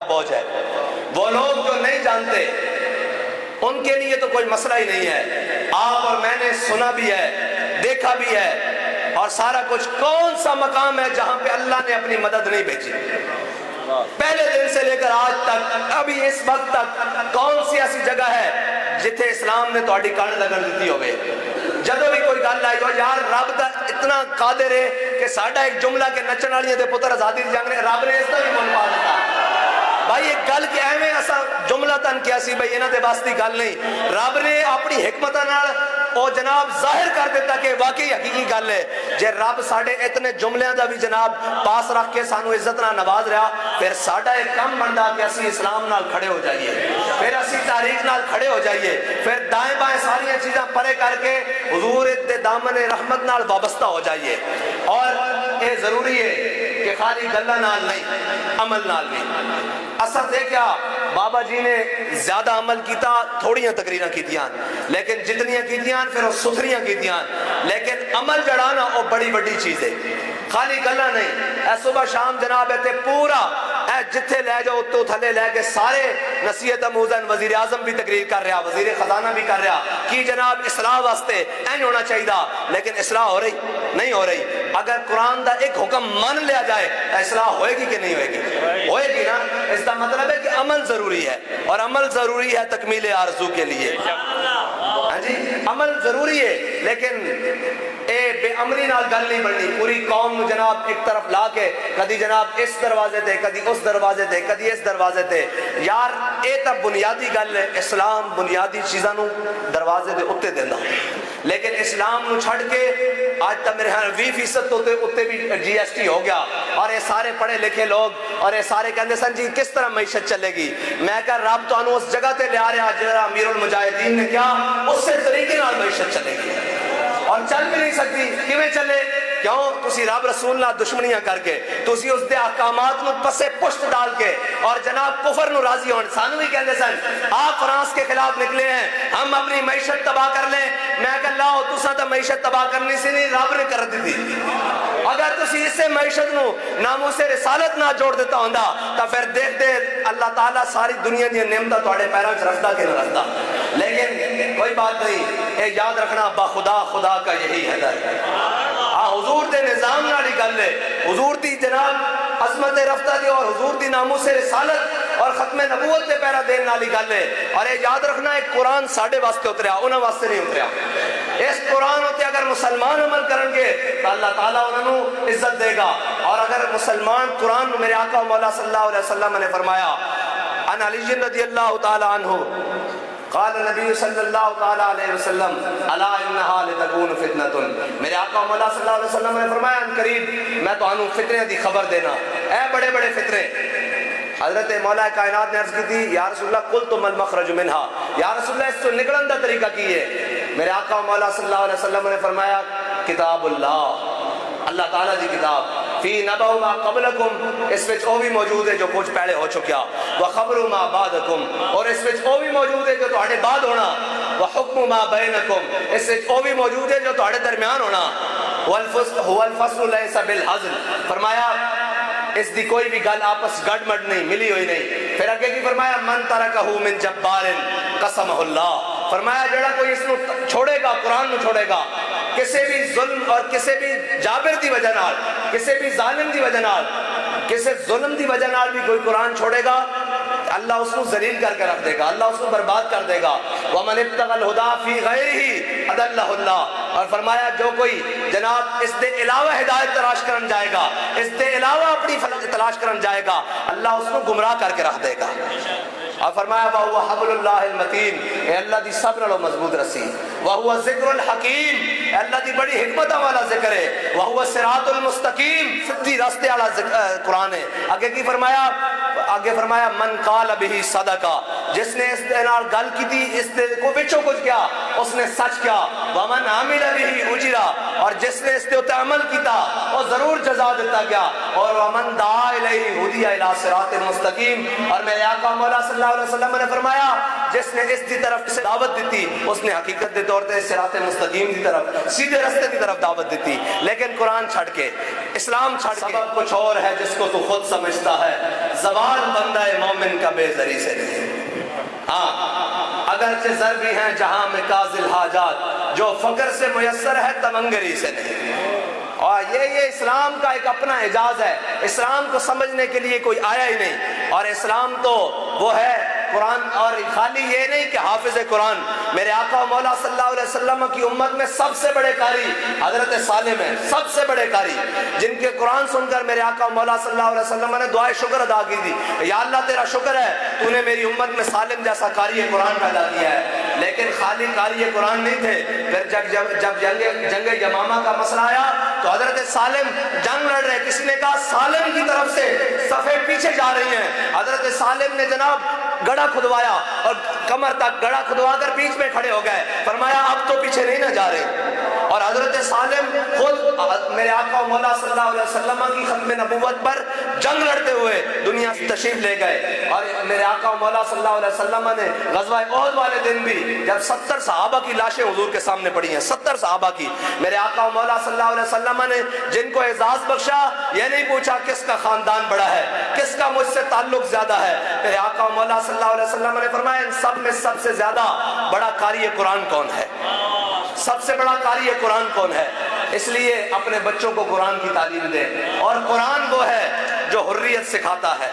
بوجھ ہے۔ وہ لوگ جو نہیں جانتے ان کے لیے تو کوئی مسئلہ ہی نہیں ہے۔ آپ اور میں نے سنا بھی ہے، دیکھا بھی ہے، اور سارا کچھ۔ کون سا مقام ہے جہاں پہ اللہ نے اپنی مدد نہیں بھیجی؟ پہلے دن سے لے کر آج تک، ابھی اس وقت تک کون سی ایسی جگہ ہے جتھے اسلام نے تہاڈی کن لگن دیتی ہوئے؟ جدو بھی کوئی گل آئی ہو یار رب دا اتنا قادر ہے کہ ساڈا ایک جملہ کہ نچن والیاں دے پتر آزادی دی جنگ نے رب نے اس دا بھی مول پا دیتا۔ بھائی ایک گل کہ ایویں اسا جملہ تن کیا سی بھائی انہاں دے واسطے گل نہیں، رب نے اپنی حکمت نال او جناب ظاہر کر دیتا کہ واقعی حقیقی گل ہے۔ جے رب ساڈے اتنے جملیاں دا بھی جناب پاس رکھ کے سانو عزت نال نواز رہا، پھر ساڈا ایک کم بندا کہ اسی اسلام نال کھڑے ہو جائیے، پھر اسی تاریخ نال کھڑے ہو جائیے، پھر دائیں بائیں ساری چیزاں پرے کر کے حضور دے دامن رحمت نال وابستہ ہو جائیے۔ اور یہ ضروری ہے کہ خالی گلاں نال نہیں، عمل نال بھی۔ اصل دیکھا بابا جی نے زیادہ عمل کیتا، تھوڑیاں تقریراں کیتیاں، لیکن جتنیاں کیتیاں پھر وہ ستھریاں کیتیاں، لیکن عمل جڑا نا وہ بڑی بڑی چیز ہے، خالی گلاں نہیں۔ اے صبح شام جناب ایتھے پورا اے جتھے لے جاؤ اتو تھلے لے کے سارے نصیحت آموزن، وزیر اعظم بھی تقریر کر رہا، وزیر خزانہ بھی کر رہا کہ جناب اصلاح واسطے این ہونا چاہیے، لیکن اصلاح ہو رہی نہیں ہو رہی۔ اگر قرآن دا ایک حکم مان لیا جائے اصلاح ہوئے گی کہ نہیں ہوئے گی؟ ہوئے گی نا۔ اس کا مطلب ہے کہ عمل ضروری ہے، اور عمل ضروری ہے تکمیل آرزو کے لیے۔ ہاں جی عمل ضروری ہے، لیکن اے بے عملی نال گل نہیں بننی۔ پوری قوم جناب ایک طرف لا کے کدی جناب اس دروازے تے، کدی اس دروازے تے، کدی اس دروازے تے، یار اے تا بنیادی گل ہے۔ اسلام بنیادی چیزاں نو دروازے دے اتے دینا، لیکن اسلام نو چھڑ کے آج تک میرے ہاں 20% اتے بھی جی ایس ٹی ہو گیا، اور یہ سارے پڑھے لکھے لوگ اور یہ سارے کہندے سن جی کس طرح معیشت چلے گی؟ میں کہا رب تو انو اس جگہ تے لیا رہا جہاں امیر المجاہدین نے کیا اس سے طریقے نال معیشت چلے گی، اور چل بھی نہیں سکتی۔ کیویں چلے؟ کیوں؟ تسی رب رسول نال دشمنیاں کر کے، تسی اس دے احکامات نو پسے پشت ڈال کے، اور جناب کفر نو راضی ہون۔ سانو بھی کہندے سن آپ فرانس کے خلاف نکلے ہیں، ہم اپنی معیشت تباہ کر لیں۔ میں کہ اللہ تساں تا معیشت تباہ کرنی سی نہیں، رب نے کر دی تھی۔ اگر تسی اس سے معیشت نو ناموس رسالت نہ جوڑ دیتا ہوندا تا پھر دیکھتے اللہ تعالیٰ ساری دنیا دی نعمتاں تواڈے پیراں وچ رکھدا کہ نہ رکھدا۔ لیکن کوئی بات نہیں، اے یاد رکھنا با خدا خدا کا یہی ہے در۔ حضور دے نظام نالی گل ہے، حضور دی جناب عظمت رفتہ دی اور حضور دی ناموس رسالت اور ختم نبوت دے پیرا دین نالی گل ہے۔ اور یہ یاد رکھنا ہے قرآن ساڑھے واسطے اتریا، انہاں واسطے نہیں اتریا۔ اس قرآن ہوتے اگر مسلمان عمل کرن گے تو اللہ تعالیٰ انہوں عزت دے گا، اور اگر مسلمان قرآن، میرے آقا مولا صلی اللہ علیہ وسلم نے فرمایا ان علی رضی اللہ تعالیٰ عنہ قال نبی صلی اللہ تعالیٰ علیہ وسلم الا انہا لتکون فتنۃ، میرے آقا مولا صلی اللہ علیہ وسلم نے فرمایا ان قریب میں تو انہوں فتنے دی خبر دینا، اے بڑے بڑے فتنے۔ حضرت مولا کائنات نے عرض کی تھی یا رسول اللہ قلت ما المخرج منہا، یا رسول اللہ اس سے نکلن دا طریقہ کی ہے؟ میرے آقا مولا صلی اللہ علیہ وسلم نے فرمایا کتاب اللہ، اللہ تعالیٰ دی کتاب، فی نبأ ما قبلکم، اس وچ او بھی موجود ہے جو کچھ پہلے ہو چکیا، وخبر ما بعدکم، اور اس وچ او بھی موجود ہے جو تہاڈے بعد ہونا، وحکم ما بینکم، اس وچ او بھی موجود ہے جو تہاڈے درمیان ہونا، هو الفصل لیس بالحزن، فرمایا اس دی کوئی بھی گل آپس گڑ مڑ نہیں، ملی ہوئی نہیں۔ پھر آگے کی فرمایا من ترکہ من جبار قسمہ اللہ، فرمایا جڑا کوئی اس نو چھوڑے گا، قرآن نو چھوڑے گا، کسی بھی ظلم اور کسی بھی جابر دی وجہ نال، کسی بھی ظالم دی وجہ نال، کسی ظلم دی وجہ نال بھی کوئی قرآن چھوڑے گا، اللہ اس کو ذلیل کر کے رکھ دے گا، اللہ اس کو برباد کر دے گا۔ وَمَنِ ابْتَغَى الْهُدَى فِي غَيْرِهِ أَضَلَّهُ اللَّهُ، اور فرمایا جو کوئی جناب اس دے علاوہ ہدایت تلاش کرن جائے گا، اس دے علاوہ اپنی تلاش کرن جائے گا، اللہ اس کو گمراہ کر کے رکھ دے گا۔ اور فرمایا وَهُوَ حَبْلُ اللَّهِ الْمَتِينُ، اے اللہ دی سب نالوں مضبوط رسی، وَهُوَ ذِكْرُ الْحَكِيمُ، اے اللہ دی بڑی حکمت والا ذکر ہے، وَهُوَ الصِّرَاطُ الْمُسْتَقِيمُ، سیدھی راستے والا قرآن ہے۔ آگے کی فرمایا، آگے فرمایا من قال به صدقہ، جس نے اس دے نال گل کی تھی اس دے کو وچوں کچھ کیا اس نے سچ کیا، ومن عمل به اجرا، اور جس نے اس دے اوتے عمل کیتا وہ ضرور جزا دیتا گیا، اور ومن دعا الیہ ہدی الی صراط مستقیم، اور میرے آقا مولا صلی اللہ علیہ وسلم نے فرمایا جس نے اس دی طرف سے دعوت دیتی اس نے حقیقت دے طور تے صراط مستقیم دی طرف، سیدھے راستے دی طرف دعوت دیتی، لیکن قرآن چھڑ کے، اسلام چھڑ کے۔ سبب کچھ اور ہے جس کو تو خود سمجھتا ہے، زوال بندہ مومن مومن کا بے زری سے نہیں۔ ہاں اگرچہ زر بھی ہیں جہاں میں کاذل حاجات، جو فقر سے میسر ہے تمنگری سے نہیں۔ اور یہ اسلام کا ایک اپنا اعجاز ہے، اسلام کو سمجھنے کے لیے کوئی آیا ہی نہیں، اور اسلام تو وہ ہے قرآن، اور خالی یہ نہیں کہ حافظ قرآن، میرے آقا و مولا صلی اللہ علیہ وسلم کی امت میں سب سے بڑے قاری حضرت سالم ہیں، سب سے بڑے قاری، جن کے قرآن سن کر میرے آقا و مولا صلی اللہ علیہ وسلم نے دعائے شکر ادا کی تھی، یا اللہ تیرا شکر ہے تو نے میری امت میں سالم جیسا قاری قرآن پیدا کیا ہے۔ لیکن خالی قاری قرآن نہیں تھے، پھر جب جنگ یمامہ کا مسئلہ آیا تو حضرت سالم جنگ لڑ رہے، کسی نے کہا سالم کی طرف سے صفیں پیچھے جا رہی ہیں، حضرت سالم نے جناب گڑھا کھدوایا اور کمر تک گڑھا کھدوا کر بیچ میں کھڑے ہو گئے، فرمایا اب تو پیچھے نہیں نہ جا رہے۔ اور حضرت سالم خود میرے آقا و مولا صلی اللہ علیہ وسلم کی ختم نبوت پر جنگ لڑتے ہوئے دنیا سے تشریف لے گئے، اور میرے آقا و مولا صلی اللہ علیہ وسلم نے غزوہ احد والے دن بھی جب 70 صحابہ کی لاشیں حضور کے سامنے پڑی ہیں، 70 صحابہ کی، میرے آقا و مولا صلی اللہ علیہ وسلم نے جن کو اعزاز بخشا، یہ نہیں پوچھا کس کا خاندان بڑا ہے، کس کا مجھ سے تعلق زیادہ ہے، میرے آقا و مولا صلی اللہ علیہ وسلم نے فرمایا ان سب میں سب سے زیادہ بڑا قاری قرآن کون ہے، سب سے بڑا قاری قرآن کون ہے۔ اس لیے اپنے بچوں کو قرآن کی تعلیم دیں، اور قرآن وہ ہے جو حریت سکھاتا ہے،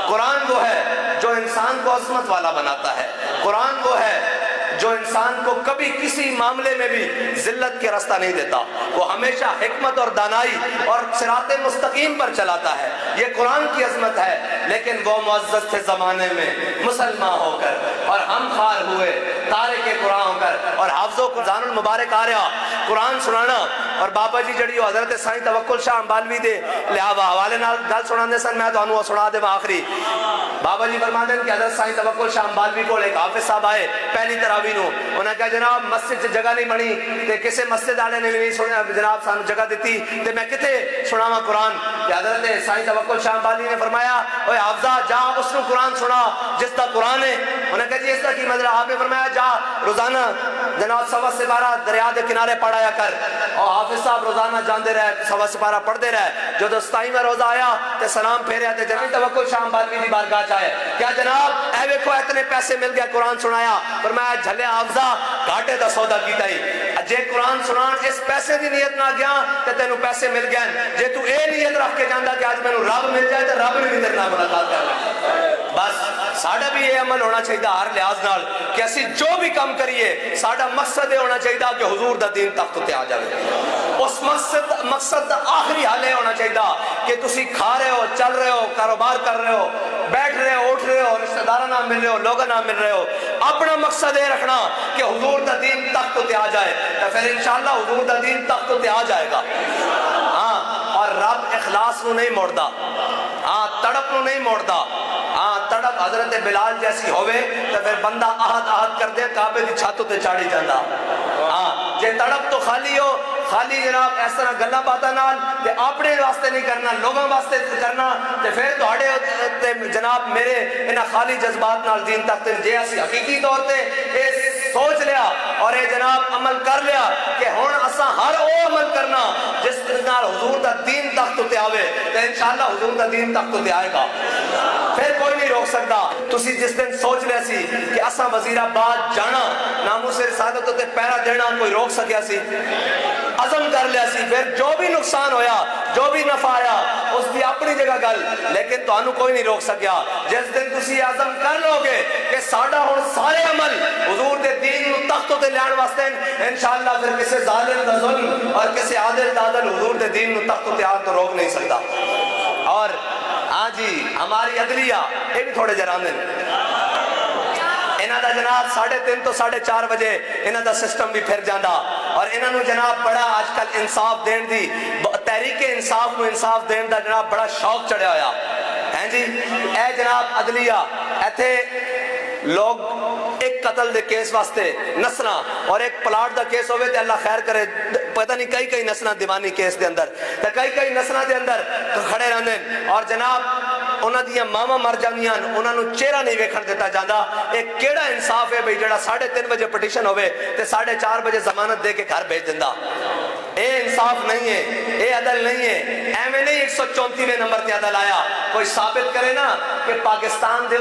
قرآن وہ ہے جو انسان کو عظمت والا بناتا ہے، قرآن وہ ہے جو انسان کو کبھی کسی معاملے میں بھی ذلت کے راستہ نہیں دیتا، وہ ہمیشہ حکمت اور دانائی اور صراط مستقیم پر چلاتا ہے، یہ قرآن کی عظمت ہے۔ لیکن وہ معزز تھے زمانے میں مسلمان ہو کر، اور ہم خار ہوئے تارک قرآن ہو کر، اور حافظ و قرآن المبارک آ رہا قرآن سنانا، اور بابا جی جڑی حضرت سائیں توکل شاہ امبالوی دے لہٰذا حوالے نال گل سناندے سن، میں تانوں سنا دے آخری بابا جی فرماندے کہ حضرت سائیں توکل شاہ امبالوی کو ایک حافظ صاحب آئے پہلی تراویح نو، انہوں نے کہا جناب مسجد جگہ نہیں بنی تے کسے مسجد والے نے بھی نہیں سنیا جناب سانو جگہ دیتی تے میں کتے سناواں قرآن، کہ حضرت سائیں توکل شاہ امبالوی نے فرمایا اوے حافظہ جا اس نو قرآن سنا جس دا قرآن ہے، انہوں نے کہا جی اس کا کی مطلب، آپ نے فرمایا جا روزانہ جناب 12 دریا دے کنارے پڑھایا کر، اور حافظ صاحب روزانہ جاندے رہے 12 پڑھتے رہے، جو 27واں روزہ آیا تے سلام پھیریا تے جناب توکل شاہ امبالوی دی بارگاہ چاہے کیا جناب اے ویکھو اتنے پیسے مل گیا قرآن سنایا، فرمایا جھلے حافظہ گھاٹے دا سودا کیتا ہی، جے قرآن سنان اس پیسے دی نیت نہ گیا تے تینوں پیسے مل گئے، جے تو اے نیت رکھ کے جاندا کہ آج مینوں رب مل جائے تے رب نے بھی تیرے نال ملاقات کرنا۔ بس ساڈا بھی یہ عمل ہونا چاہیے ہر لحاظ نال کہ اسی جو بھی کام کریے ساڈا مقصد یہ ہونا چاہیے کہ حضور دا دین تخت تے آ جائے، اس مقصد دا آخری حل یہ ہونا چاہیے کہ تسی کھا رہے ہو، چل رہے ہو، کاروبار کر رہے ہو، بیٹھ رہے ہو، اٹھ رہے ہو، رشتہ داراں نال مل رہے ہو، لوگاں نال مل رہے ہو، اپنا مقصد یہ رکھنا کہ حضور دا دین تخت تے آ جائے، تو پھر انشاءاللہ حضور دا دین تخت تے آ جائے گا۔ ہاں اور رب اخلاص نو نہیں موڑدا، ہاں تڑپ نو نہیں موڑدا، ہاں تڑپ حضرت بلال جیسی ہوئے تو پھر بندہ آہد کر دے کعبے دی چھاتوں تے چاڑی جاندا، ہاں جے تڑپ تو خالی ہو، خالی جناب اس طرح گلاں باتاں نال تے اپنے واسطے نہیں کرنا لوگوں واسطے کرنا تے پھر تہاڈے تے جناب میرے انہاں خالی جذبات نال دین تک جے اسی حقیقی طور تے اے سوچ لیا اور اے جناب عمل کر لیا کہ ہن اساں ہر او عمل کرنا جس نال حضور دا دین تخت تے آوے تے انشاءاللہ حضور دا دین تخت تے آئے گا، پھر کوئی نہیں روک سکتا۔ تسی جس دن سوچ لیا سی کہ اساں وزیر آباد جانا ناموس رسالت تے پیرا دینا کوئی روک سکیا سی، عزم کر لیا سی، پھر جو بھی نقصان ہویا جو بھی نفع آیا اس کی اپنی جگہ گل، لیکن تانوں کوئی نہیں روک سکیا۔ جس دن تسی عزم کر لو گے کہ ساڈا ہن سارے عمل حضور دے دین نو تخت تے لیان واسطے انشاءاللہ پھر کسی ظالم دا ظلم اور کسی عادل دا عدل حضور دے دین نو تخت تے آن تو روک نہیں سکتا۔ اور ہاں جی ہماری عدلیہ یہ بھی تھوڑے جرانے انہاں دا جناب 3:30 تو 4:30 بجے انہاں دا سسٹم بھی پھر جاندا، اور انہاں نو جناب بڑا آج کل انصاف دین دی تحریک انصاف نو انصاف دین دا جناب بڑا شوق چڑھیا ہویا ہیں جی۔ اے جناب عدلیہ ایتھے لوگ ایک قتل دے کیس واسطے نسنا اور ایک پلاٹ دا کیس ہوئے تے اللہ خیر کرے پتہ نہیں کئی نسنا دیوانی کیس دے اندر تے کئی نسنا دے اندر کھڑے رہندے اور جناب انہاں دیاں ماما مر جاندیاں انہاں نو چہرہ نہیں ویکھن دیتا جاندا۔ ایک کیڑا انصاف ہے بھئی جڑا 3:30 بجے پٹیشن ہوئے تے 4:30 بجے ضمانت دے کے گھر بھیج دیندا، اے انصاف نہیں ہے، اے عدل نہیں ہے، ایویں نہیں 134ویں نمبر تے عدل آیا۔ کوئی ثابت کرے نا کہ پاکستان دے